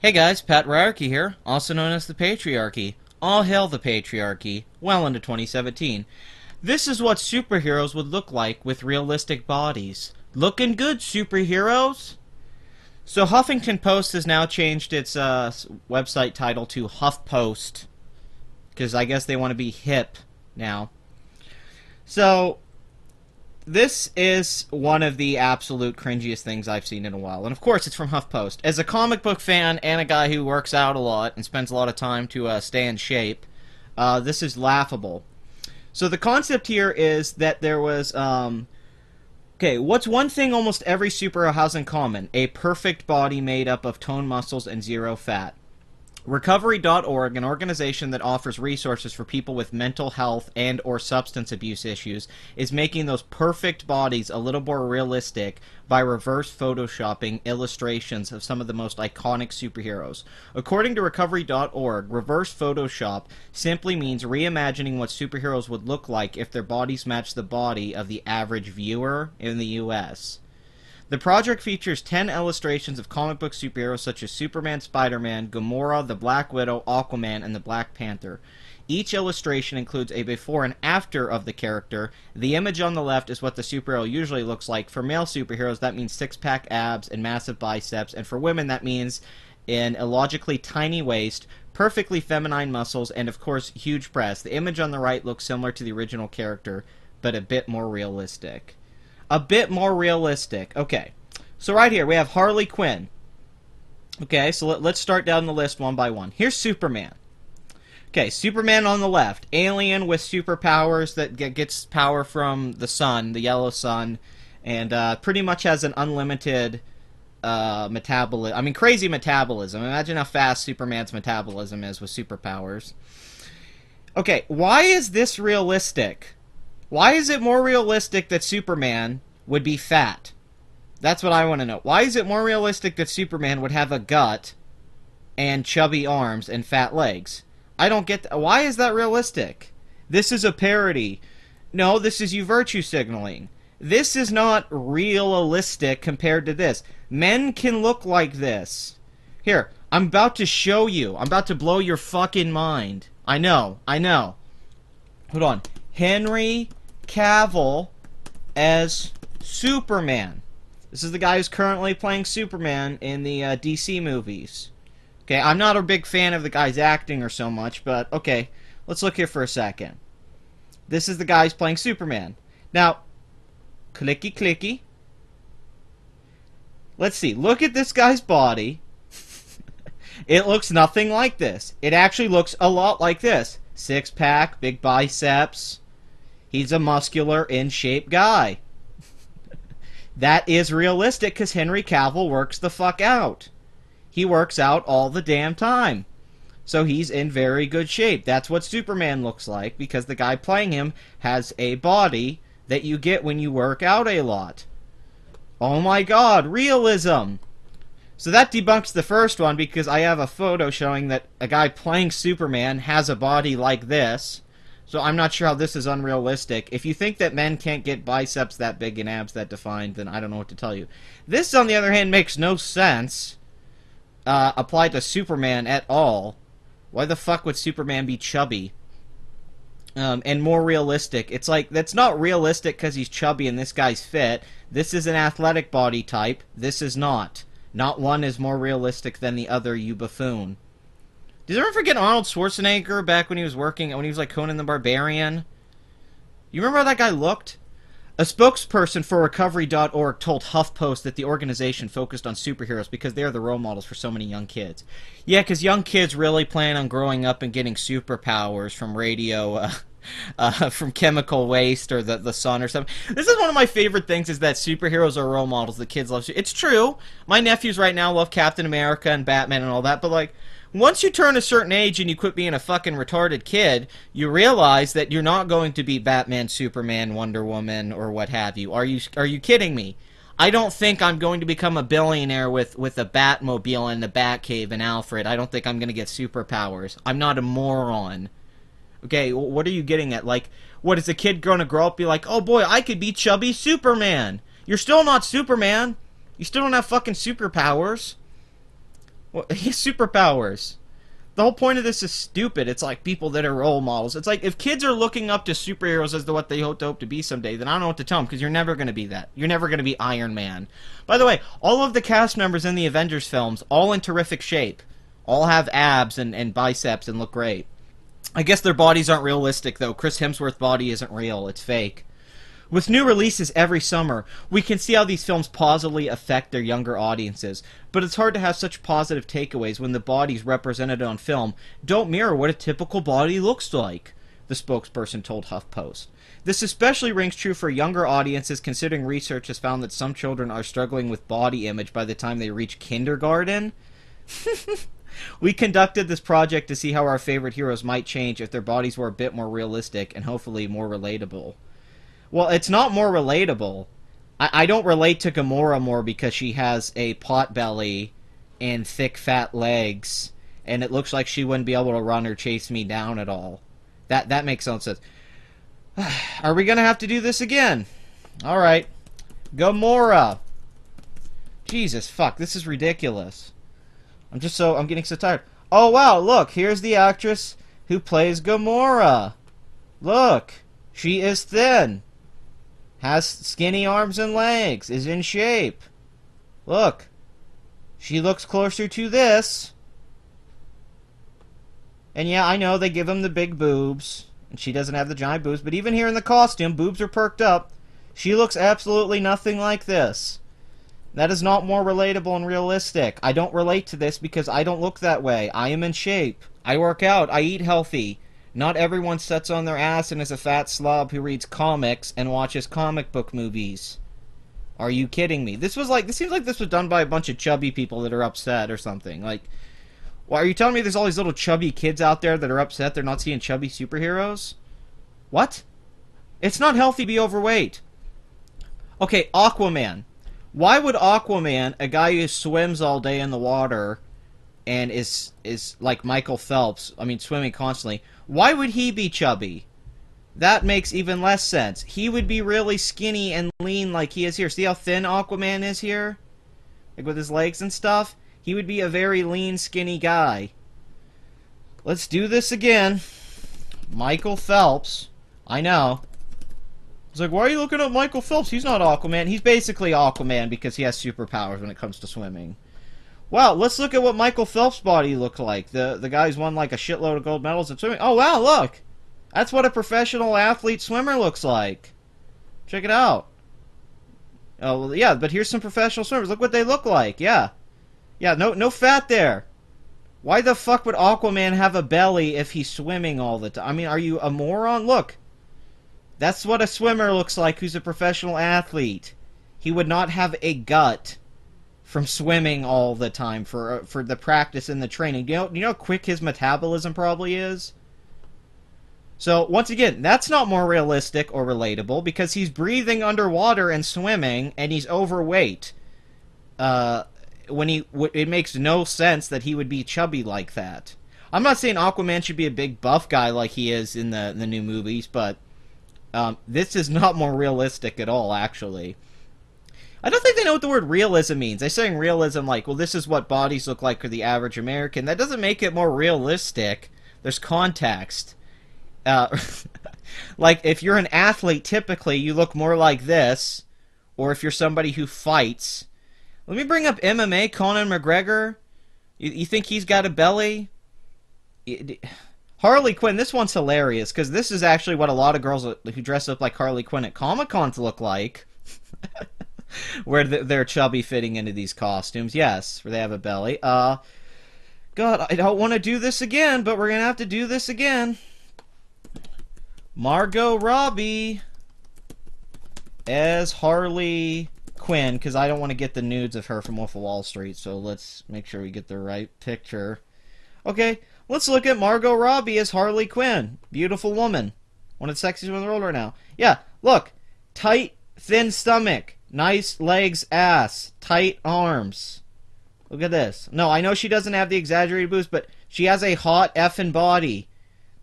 Hey guys, Patriarchy here, also known as the Patriarchy. All hail the Patriarchy, well into 2017. This is what superheroes would look like with realistic bodies. Looking good, superheroes? So Huffington Post has now changed its website title to HuffPost, because I guess they want to be hip now. So this is one of the absolute cringiest things I've seen in a while. And of course, it's from HuffPost. As a comic book fan and a guy who works out a lot and spends a lot of time to stay in shape, this is laughable. So the concept here is that there was... okay, what's one thing almost every superhero has in common? A perfect body made up of toned muscles and zero fat. Recovery.org, an organization that offers resources for people with mental health and or substance abuse issues, is making those perfect bodies a little more realistic by reverse photoshopping illustrations of some of the most iconic superheroes. According to Recovery.org, reverse Photoshop simply means reimagining what superheroes would look like if their bodies matched the body of the average viewer in the US. The project features 10 illustrations of comic book superheroes such as Superman, SpiderMan, Gamora, the Black Widow, Aquaman, and the Black Panther. Each illustration includes a before and after of the character. The image on the left is what the superhero usually looks like. For male superheroes, that means six-pack abs and massive biceps, and for women, that means an illogically tiny waist, perfectly feminine muscles, and of course, huge breasts. The image on the right looks similar to the original character, but a bit more realistic. A bit more realistic. Okay. So right here, we have Harley Quinn. Okay, so let's start down the list one by one. Here's Superman. Okay, Superman on the left. Alien with superpowers that gets power from the sun, the yellow sun, and pretty much has an unlimited metabolism. I mean, crazy metabolism. Imagine how fast Superman's metabolism is with superpowers. Okay, why is this realistic? Why is it more realistic that Superman would be fat? That's what I want to know. Why is it more realistic that Superman would have a gut and chubby arms and fat legs? I don't get why is that realistic? This is a parody. No, this is you virtue signaling. This is not realistic compared to this. Men can look like this. Here, I'm about to show you. I'm about to blow your fucking mind. I know. Hold on. Henry Cavill as Superman. This is the guy who's currently playing Superman in the DC movies. Okay, I'm not a big fan of the guy's acting or so much, but okay, let's look here for a second. This is the guy who's playing Superman. Now, clicky clicky. Let's see, look at this guy's body. It looks nothing like this. It actually looks a lot like this. Six-pack, big biceps. He's a muscular, in-shape guy. That is realistic because Henry Cavill works the fuck out. He works out all the damn time. So he's in very good shape. That's what Superman looks like because the guy playing him has a body that you get when you work out a lot. Oh my god, realism! So that debunks the first one because I have a photo showing that a guy playing Superman has a body like this. So I'm not sure how this is unrealistic. If you think that men can't get biceps that big and abs that defined, then I don't know what to tell you. This, on the other hand, makes no sense applied to Superman at all. Why the fuck would Superman be chubby? And more realistic. It's like, that's not realistic because he's chubby and this guy's fit. This is an athletic body type. This is not. Not one is more realistic than the other, you buffoon. Did you ever forget Arnold Schwarzenegger back when he was like Conan the Barbarian? You remember how that guy looked? A spokesperson for Recovery.org told HuffPost that the organization focused on superheroes because they're the role models for so many young kids. Yeah, because young kids really plan on growing up and getting superpowers from from chemical waste or the sun or something. This is one of my favorite things is that superheroes are role models that kids love. It's true. My nephews right now love Captain America and Batman and all that, but like, once you turn a certain age and you quit being a fucking retarded kid, you realize that you're not going to be Batman, Superman, Wonder Woman, or what have you. Are you kidding me? I don't think I'm going to become a billionaire with a Batmobile and the Batcave and Alfred. I don't think I'm going to get superpowers. I'm not a moron. Okay, what are you getting at? Like, what is a kid going to grow up and be like, oh boy, I could be chubby Superman. You're still not Superman. You still don't have fucking superpowers. Well, he has superpowers. The whole point of this is stupid. It's like people that are role models. It's like if kids are looking up to superheroes as to what they hope to be someday, then I don't know what to tell them because you're never going to be that. You're never going to be Iron Man. By the way, all of the cast members in the Avengers films, all in terrific shape. All have abs and biceps and look great. I guess their bodies aren't realistic, though. Chris Hemsworth's body isn't real. It's fake. With new releases every summer, we can see how these films positively affect their younger audiences, but it's hard to have such positive takeaways when the bodies represented on film don't mirror what a typical body looks like, the spokesperson told HuffPost. This especially rings true for younger audiences, considering research has found that some children are struggling with body image by the time they reach kindergarten. We conducted this project to see how our favorite heroes might change if their bodies were a bit more realistic and hopefully more relatable. Well, it's not more relatable. I don't relate to Gamora more because she has a pot belly and thick, fat legs, and it looks like she wouldn't be able to run or chase me down at all. That makes no sense. Are we going to have to do this again? Alright. Gamora. Jesus, fuck, this is ridiculous. I'm getting so tired. Oh, wow, look, here's the actress who plays Gamora. Look, she is thin. Has skinny arms and legs, is in shape. Look. She looks closer to this. And yeah, I know they give him the big boobs. And she doesn't have the giant boobs. But even here in the costume, boobs are perked up. She looks absolutely nothing like this. That is not more relatable and realistic. I don't relate to this because I don't look that way. I am in shape. I work out. I eat healthy. Not everyone sits on their ass and is a fat slob who reads comics and watches comic book movies. Are you kidding me? This seems like this was done by a bunch of chubby people that are upset or something. Like, well, are you telling me there's all these little chubby kids out there that are upset they're not seeing chubby superheroes? What? It's not healthy to be overweight. Okay, Aquaman. Why would Aquaman, a guy who swims all day in the water and is like Michael Phelps, I mean swimming constantly, why would he be chubby? That makes even less sense. He would be really skinny and lean like he is here. See how thin Aquaman is here? Like with his legs and stuff? He would be a very lean, skinny guy. Let's do this again. Michael Phelps. I know. It's like, why are you looking at Michael Phelps? He's not Aquaman. He's basically Aquaman because he has superpowers when it comes to swimming. Wow, let's look at what Michael Phelps' body looked like. The guy's won like a shitload of gold medals in swimming. Oh, wow, look. That's what a professional athlete swimmer looks like. Check it out. Oh, well, yeah, but here's some professional swimmers. Look what they look like. Yeah. Yeah, no fat there. Why the fuck would Aquaman have a belly if he's swimming all the time? I mean, are you a moron? Look. That's what a swimmer looks like who's a professional athlete. He would not have a gut from swimming all the time for the practice and the training. You know how quick his metabolism probably is? So, once again, that's not more realistic or relatable because he's breathing underwater and swimming and he's overweight. It makes no sense that he would be chubby like that. I'm not saying Aquaman should be a big buff guy like he is in the new movies, but this is not more realistic at all, actually. I don't think they know what the word realism means. They're saying realism like, well, this is what bodies look like for the average American. That doesn't make it more realistic. There's context. Like, if you're an athlete, typically, you look more like this. Or if you're somebody who fights. Let me bring up MMA, Conor McGregor. You think he's got a belly? Harley Quinn, this one's hilarious, because this is actually what a lot of girls who dress up like Harley Quinn at Comic-Cons look like. Where they're chubby fitting into these costumes. Yes, where they have a belly. God, I don't want to do this again, but we're going to have to do this again. Margot Robbie as Harley Quinn, because I don't want to get the nudes of her from Wolf of Wall Street, so let's make sure we get the right picture. Okay, let's look at Margot Robbie as Harley Quinn. Beautiful woman. One of the sexiest women in the world right now. Yeah, look. Tight, thin stomach. Nice legs, ass. Tight arms. Look at this. No, I know she doesn't have the exaggerated boobs, but she has a hot effing body.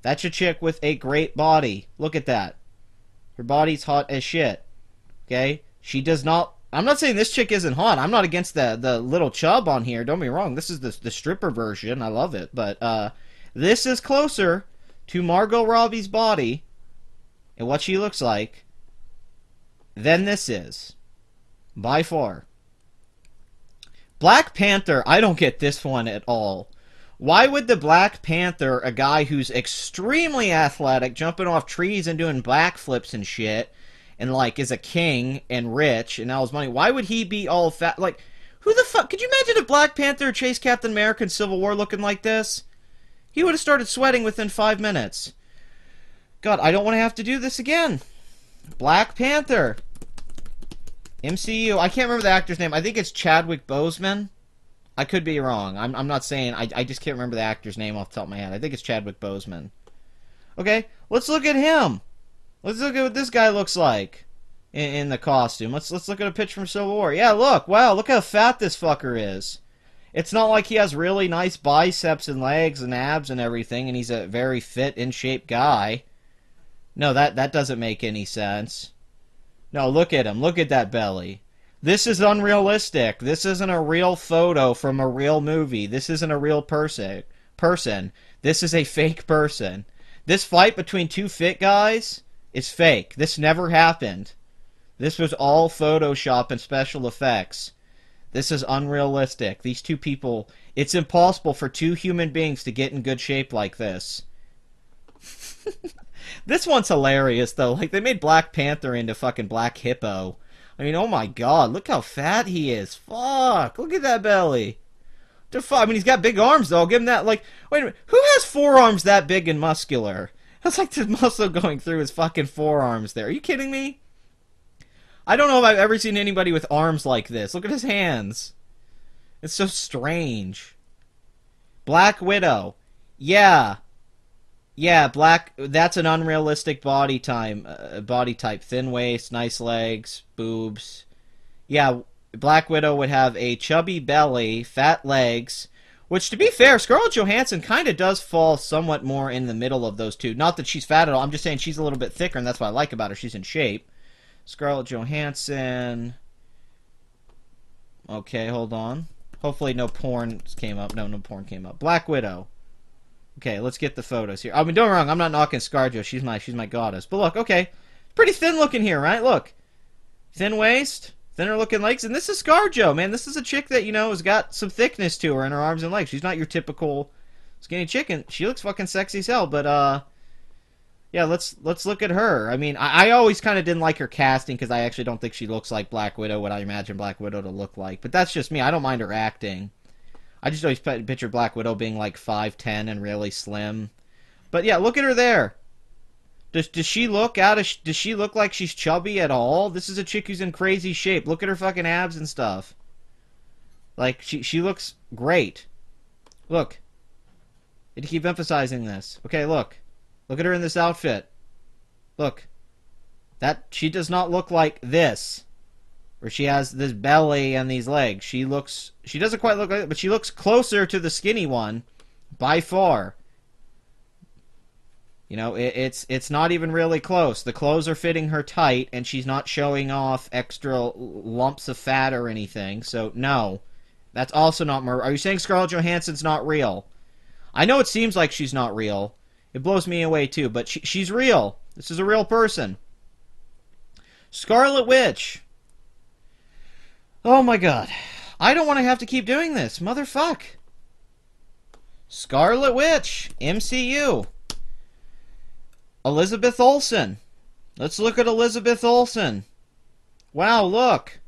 That's a chick with a great body. Look at that. Her body's hot as shit. Okay? She does not I'm not saying this chick isn't hot. I'm not against the little chub on here. Don't be wrong. This is the stripper version. I love it. But this is closer to Margot Robbie's body and what she looks like than this is. By far. Black Panther, I don't get this one at all. Why would the Black Panther, a guy who's extremely athletic, jumping off trees and doing backflips and shit, and, like, is a king and rich and all his money, why would he be all fat? Like, who the fuck? Could you imagine if Black Panther chased Captain America in Civil War looking like this? He would have started sweating within 5 minutes. God, I don't want to have to do this again. Black Panther. MCU. I can't remember the actor's name. I think it's Chadwick Boseman. I could be wrong. I'm not saying. I just can't remember the actor's name off the top of my head. I think it's Chadwick Boseman. Okay, let's look at him. Let's look at what this guy looks like in the costume. Let's look at a picture from Civil War. Yeah, look. Wow, look how fat this fucker is. It's not like he has really nice biceps and legs and abs and everything, and he's a very fit, in-shape guy. No, that doesn't make any sense. No, look at him. Look at that belly. This is unrealistic. This isn't a real photo from a real movie. This isn't a real person. This is a fake person. This fight between two fit guys is fake. This never happened. This was all Photoshop and special effects. This is unrealistic. These two people... It's impossible for two human beings to get in good shape like this. This one's hilarious, though. Like, they made Black Panther into fucking Black Hippo. I mean, oh my god, look how fat he is. Fuck, look at that belly. I mean, he's got big arms, though. I'll give him that, like... Wait a minute, who has forearms that big and muscular? That's like the muscle going through his fucking forearms there. Are you kidding me? I don't know if I've ever seen anybody with arms like this. Look at his hands. It's so strange. Black Widow. Yeah. Yeah, that's an unrealistic body type. Thin waist, nice legs, boobs. Yeah, Black Widow would have a chubby belly, fat legs, which, to be fair, Scarlett Johansson kind of does fall somewhat more in the middle of those two. Not that she's fat at all. I'm just saying she's a little bit thicker, and that's what I like about her. She's in shape. Scarlett Johansson. Okay, hold on. Hopefully no porn came up. No porn came up. Black Widow. Okay, let's get the photos here. I mean, don't get me wrong, I'm not knocking ScarJo. She's my goddess. But look, okay. Pretty thin looking here, right? Look. Thin waist, thinner looking legs, and this is ScarJo, man. This is a chick that, you know, has got some thickness to her in her arms and legs. She's not your typical skinny chicken. She looks fucking sexy as hell, but, yeah, let's look at her. I mean, I always kind of didn't like her casting because I actually don't think she looks like Black Widow, what I imagine Black Widow to look like. But that's just me. I don't mind her acting. I just always picture Black Widow being like 5'10" and really slim. But yeah, look at her there. Does she look does she look like she's chubby at all? This is a chick who's in crazy shape. Look at her fucking abs and stuff. Like, she looks great. Look. I keep emphasizing this. Okay, look. Look at her in this outfit. Look. She does not look like this. Where she has this belly and these legs. She doesn't quite look like it, but she looks closer to the skinny one by far. You know, it's not even really close. The clothes are fitting her tight, and she's not showing off extra lumps of fat or anything. So, no. That's also not... Are you saying Scarlett Johansson's not real? I know it seems like she's not real. It blows me away, too. But she's real. This is a real person. Scarlet Witch. Oh my god. I don't want to have to keep doing this. Motherfuck. Scarlet Witch. MCU. Elizabeth Olsen. Let's look at Elizabeth Olsen. Wow, look.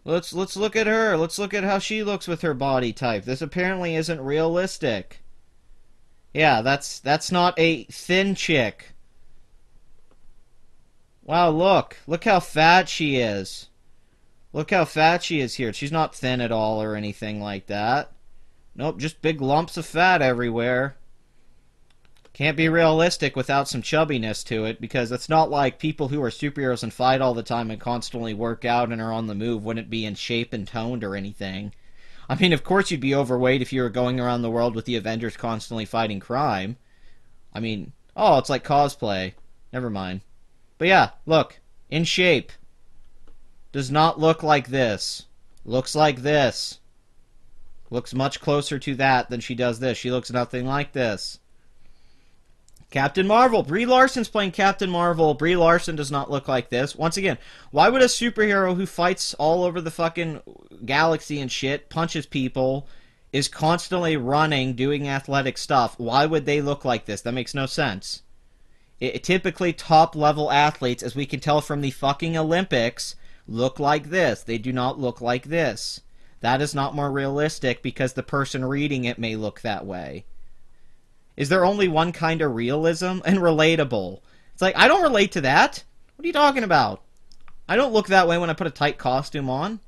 Let's look at her. Let's look at how she looks with her body type. This apparently isn't realistic. Yeah, that's not a thin chick. Wow, look. Look how fat she is. Look how fat she is here. She's not thin at all or anything like that. Nope, just big lumps of fat everywhere. Can't be realistic without some chubbiness to it, because it's not like people who are superheroes and fight all the time and constantly work out and are on the move wouldn't be in shape and toned or anything. I mean, of course you'd be overweight if you were going around the world with the Avengers constantly fighting crime. I mean, oh, it's like cosplay. Never mind. But yeah, look. In shape. Does not look like this. Looks like this. Looks much closer to that than she does this. She looks nothing like this. Captain Marvel. Brie Larson's playing Captain Marvel. Brie Larson does not look like this. Once again, why would a superhero who fights all over the fucking galaxy and shit, punches people, is constantly running, doing athletic stuff, why would they look like this? That makes no sense. Typically, top-level athletes, as we can tell from the fucking Olympics, look like this. They do not look like this. That is not more realistic because the person reading it may look that way. Is there only one kind of realism? And relatable. It's like, I don't relate to that. What are you talking about? I don't look that way when I put a tight costume on.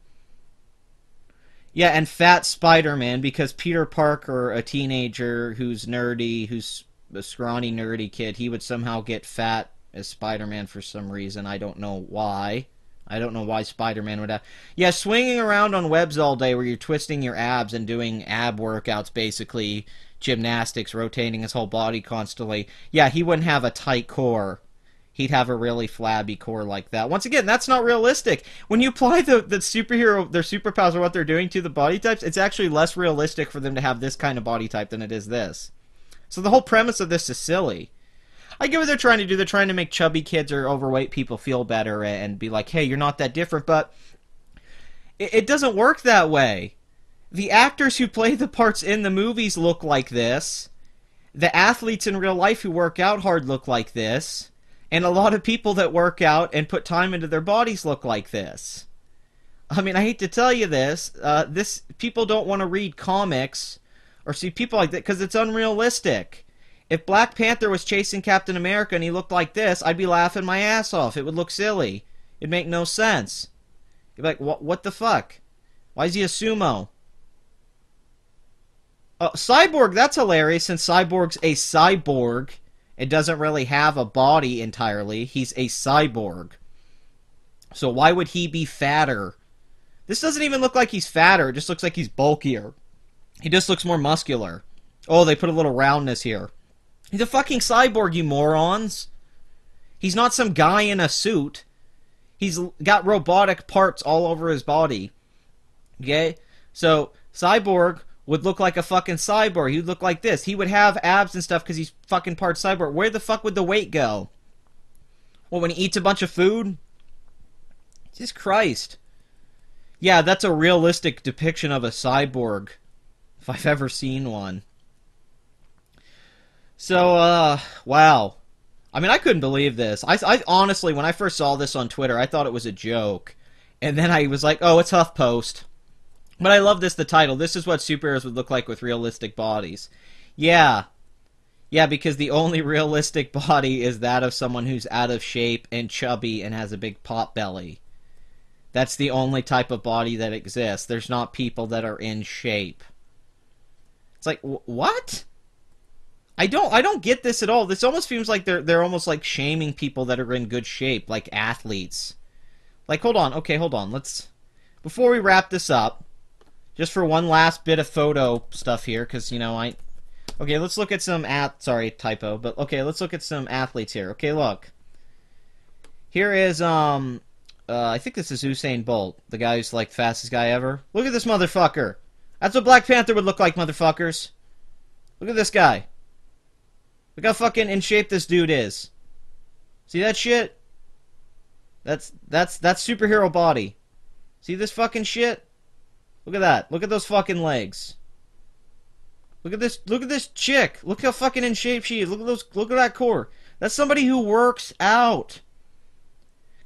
Yeah, and fat Spider-Man, because Peter Parker, a teenager who's nerdy, who's a scrawny, nerdy kid, he would somehow get fat as Spider-Man for some reason. I don't know why. I don't know why Spider-Man would have... Yeah, swinging around on webs all day where you're twisting your abs and doing ab workouts, basically, gymnastics, rotating his whole body constantly. Yeah, he wouldn't have a tight core. He'd have a really flabby core like that. Once again, that's not realistic. When you apply the superhero, their superpowers or what they're doing to the body types, it's actually less realistic for them to have this kind of body type than it is this. So the whole premise of this is silly. I get what they're trying to do. They're trying to make chubby kids or overweight people feel better and be like, hey, you're not that different, but it doesn't work that way. The actors who play the parts in the movies look like this. The athletes in real life who work out hard look like this. And a lot of people that work out and put time into their bodies look like this. I mean, I hate to tell you this. People don't want to read comics or see people like that because it's unrealistic. If Black Panther was chasing Captain America and he looked like this, I'd be laughing my ass off. It would look silly. It'd make no sense. You'd be like, what the fuck? Why is he a sumo? Cyborg, that's hilarious, since Cyborg's a cyborg. It doesn't really have a body entirely. He's a cyborg. So why would he be fatter? This doesn't even look like he's fatter. It just looks like he's bulkier. He just looks more muscular. Oh, they put a little roundness here. He's a fucking cyborg, you morons. He's not some guy in a suit. He's got robotic parts all over his body. Okay? So, Cyborg would look like a fucking cyborg. He would look like this. He would have abs and stuff because he's fucking part cyborg. Where the fuck would the weight go? Well, when he eats a bunch of food? Jesus Christ. Yeah, that's a realistic depiction of a cyborg, if I've ever seen one. So, wow. I mean, I couldn't believe this. I honestly, when I first saw this on Twitter, I thought it was a joke. And then I was like, oh, it's HuffPost. But I love this, the title. This is what superheroes would look like with realistic bodies. Yeah. Yeah, because the only realistic body is that of someone who's out of shape and chubby and has a big pot belly. That's the only type of body that exists. There's not people that are in shape. It's like, what? I don't get this at all. This almost seems like they're almost like shaming people that are in good shape, like athletes. Like, hold on. Okay, hold on. Before we wrap this up, just for one last bit of photo stuff here, because, you know, okay, let's look at some sorry, typo, but okay, let's look at some athletes here. Okay, look. Here is, I think this is Usain Bolt, the guy who's, like, fastest guy ever. Look at this motherfucker. That's what Black Panther would look like, motherfuckers. Look at this guy. Look how fucking in shape this dude is. See that shit? That's superhero body. See this fucking shit? Look at that. Look at those fucking legs. Look at this chick. Look how fucking in shape she is. Look at that core. That's somebody who works out.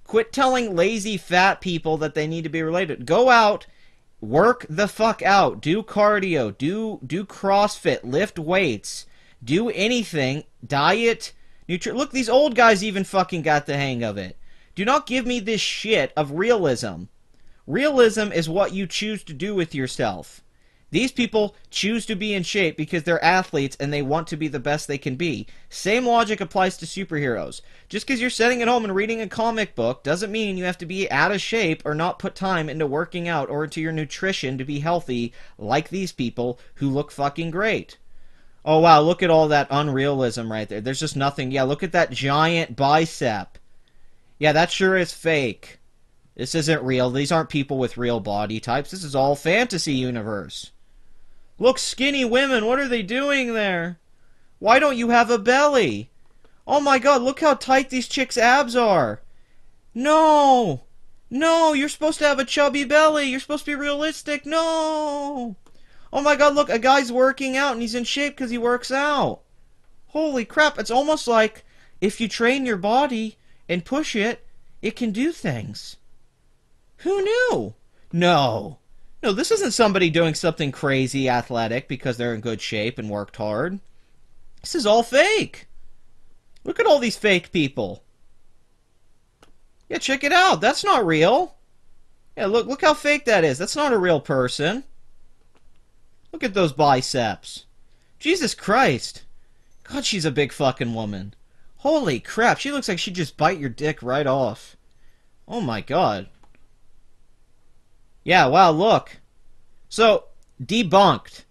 Quit telling lazy fat people that they need to be related. Go out, work the fuck out. Do cardio, do CrossFit, lift weights. Do anything, diet, look, these old guys even fucking got the hang of it. Do not give me this shit of realism. Realism is what you choose to do with yourself. These people choose to be in shape because they're athletes and they want to be the best they can be. Same logic applies to superheroes. Just because you're sitting at home and reading a comic book doesn't mean you have to be out of shape or not put time into working out or into your nutrition to be healthy like these people who look fucking great. Oh, wow, look at all that unrealism right there. There's just nothing. Yeah, look at that giant bicep. Yeah, that sure is fake. This isn't real. These aren't people with real body types. This is all fantasy universe. Look, skinny women, what are they doing there? Why don't you have a belly? Oh my god, look how tight these chicks' abs are. No! No, you're supposed to have a chubby belly. You're supposed to be realistic. No! Oh my god, look, a guy's working out and he's in shape because he works out. Holy crap, it's almost like if you train your body and push it, it can do things. Who knew? No. No, this isn't somebody doing something crazy athletic because they're in good shape and worked hard. This is all fake. Look at all these fake people. Yeah, check it out. That's not real. Yeah, look how fake that is. That's not a real person. Look at those biceps. Jesus Christ. God, she's a big fucking woman. Holy crap, she looks like she'd just bite your dick right off. Oh my god. Yeah, wow, look. So, debunked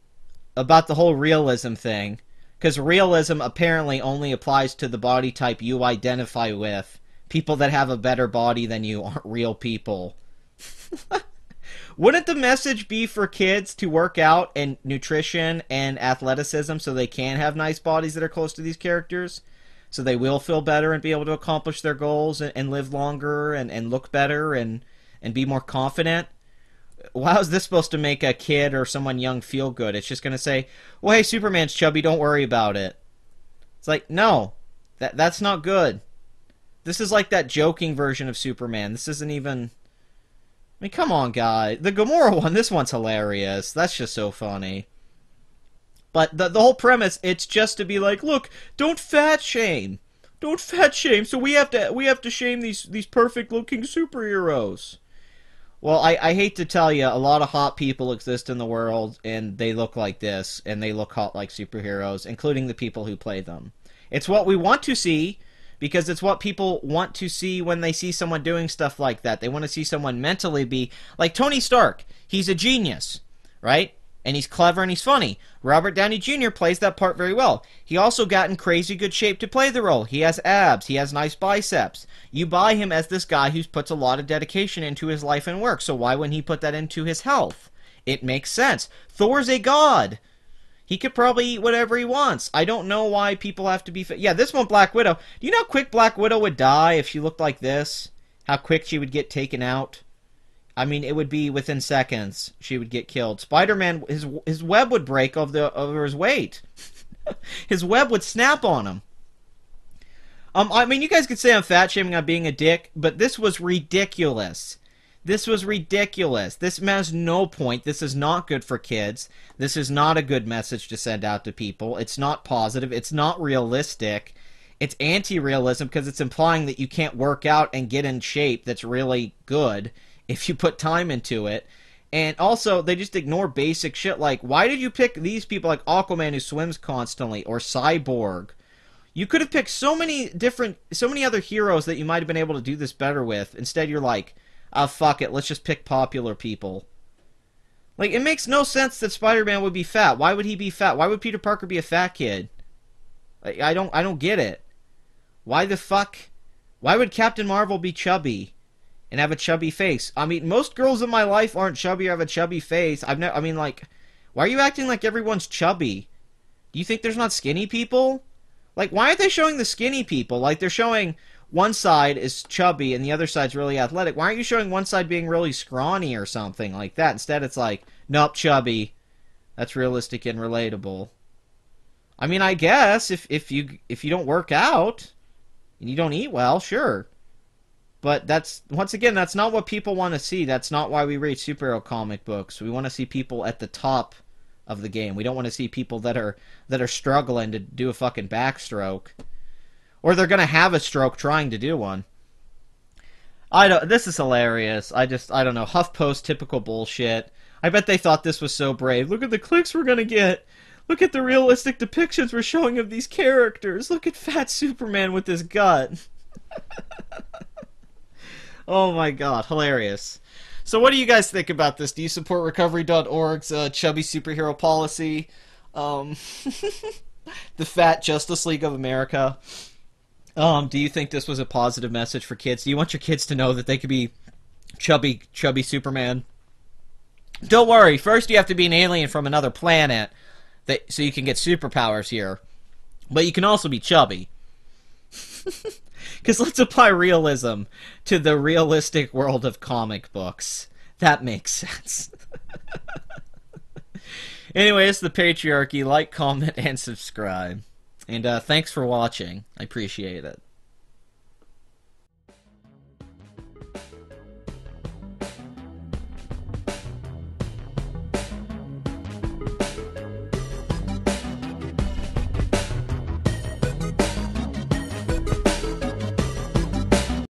about the whole realism thing. Because realism apparently only applies to the body type you identify with. People that have a better body than you aren't real people. Wouldn't the message be for kids to work out and nutrition and athleticism so they can have nice bodies that are close to these characters? So they will feel better and be able to accomplish their goals and live longer and look better and be more confident? Well, how is this supposed to make a kid or someone young feel good? It's just going to say, well, hey, Superman's chubby, don't worry about it. It's like, no, that's not good. This is like that joking version of Superman. This isn't even... I mean, come on, guy. The Gamora one, this one's hilarious. That's just so funny. But the whole premise, it's just to be like, look, don't fat shame. Don't fat shame, so we have to shame these perfect-looking superheroes. Well, I hate to tell you, a lot of hot people exist in the world, and they look like this, and they look hot like superheroes, including the people who play them. It's what we want to see, because it's what people want to see when they see someone doing stuff like that. They want to see someone mentally be... Like Tony Stark, he's a genius, right? And he's clever and he's funny. Robert Downey Jr. plays that part very well. He also got in crazy good shape to play the role. He has abs. He has nice biceps. You buy him as this guy who puts a lot of dedication into his life and work. So why wouldn't he put that into his health? It makes sense. Thor's a god. He could probably eat whatever he wants. I don't know why people have to be fit. Yeah, this one, Black Widow. Do you know how quick Black Widow would die if she looked like this? How quick she would get taken out? I mean, it would be within seconds she would get killed. Spider-Man, his web would break over his weight. His web would snap on him. I mean, you guys could say I'm fat-shaming, I'm being a dick, but this was ridiculous. This was ridiculous. This has no point. This is not good for kids. This is not a good message to send out to people. It's not positive. It's not realistic. It's anti-realism because it's implying that you can't work out and get in shape that's really good if you put time into it. And also, they just ignore basic shit like, why did you pick these people like Aquaman who swims constantly, or Cyborg? You could have picked so many other heroes that you might have been able to do this better with. Instead, you're like, oh, fuck it, let's just pick popular people. Like, it makes no sense that Spider-Man would be fat. Why would he be fat? Why would Peter Parker be a fat kid? Like, I don't get it. Why the fuck? Why would Captain Marvel be chubby and have a chubby face? I mean, most girls in my life aren't chubby or have a chubby face. I mean, like, why are you acting like everyone's chubby? Do you think there's not skinny people? Like, why aren't they showing the skinny people? Like, they're showing one side is chubby and the other side's really athletic. Why aren't you showing one side being really scrawny or something like that? Instead, it's like, nope, chubby. That's realistic and relatable. I mean, I guess if you don't work out and you don't eat well, sure. But that's, once again, that's not what people want to see. That's not why we read superhero comic books. We want to see people at the top of the game. We don't want to see people that are struggling to do a fucking backstroke. Or they're going to have a stroke trying to do one. This is hilarious. I don't know. HuffPost typical bullshit. I bet they thought this was so brave. Look at the clicks we're going to get. Look at the realistic depictions we're showing of these characters. Look at fat Superman with his gut. Oh my god, hilarious. So what do you guys think about this? Do you support Recovery.org's chubby superhero policy? The Fat Justice League of America? Do you think this was a positive message for kids? Do you want your kids to know that they could be Chubby Superman. Don't worry, first you have to be an alien from another planet so you can get superpowers here. But you can also be chubby. Because let's apply realism to the realistic world of comic books. That makes sense. Anyway, it's the Patriarchy. Like, comment, and subscribe. And thanks for watching. I appreciate it.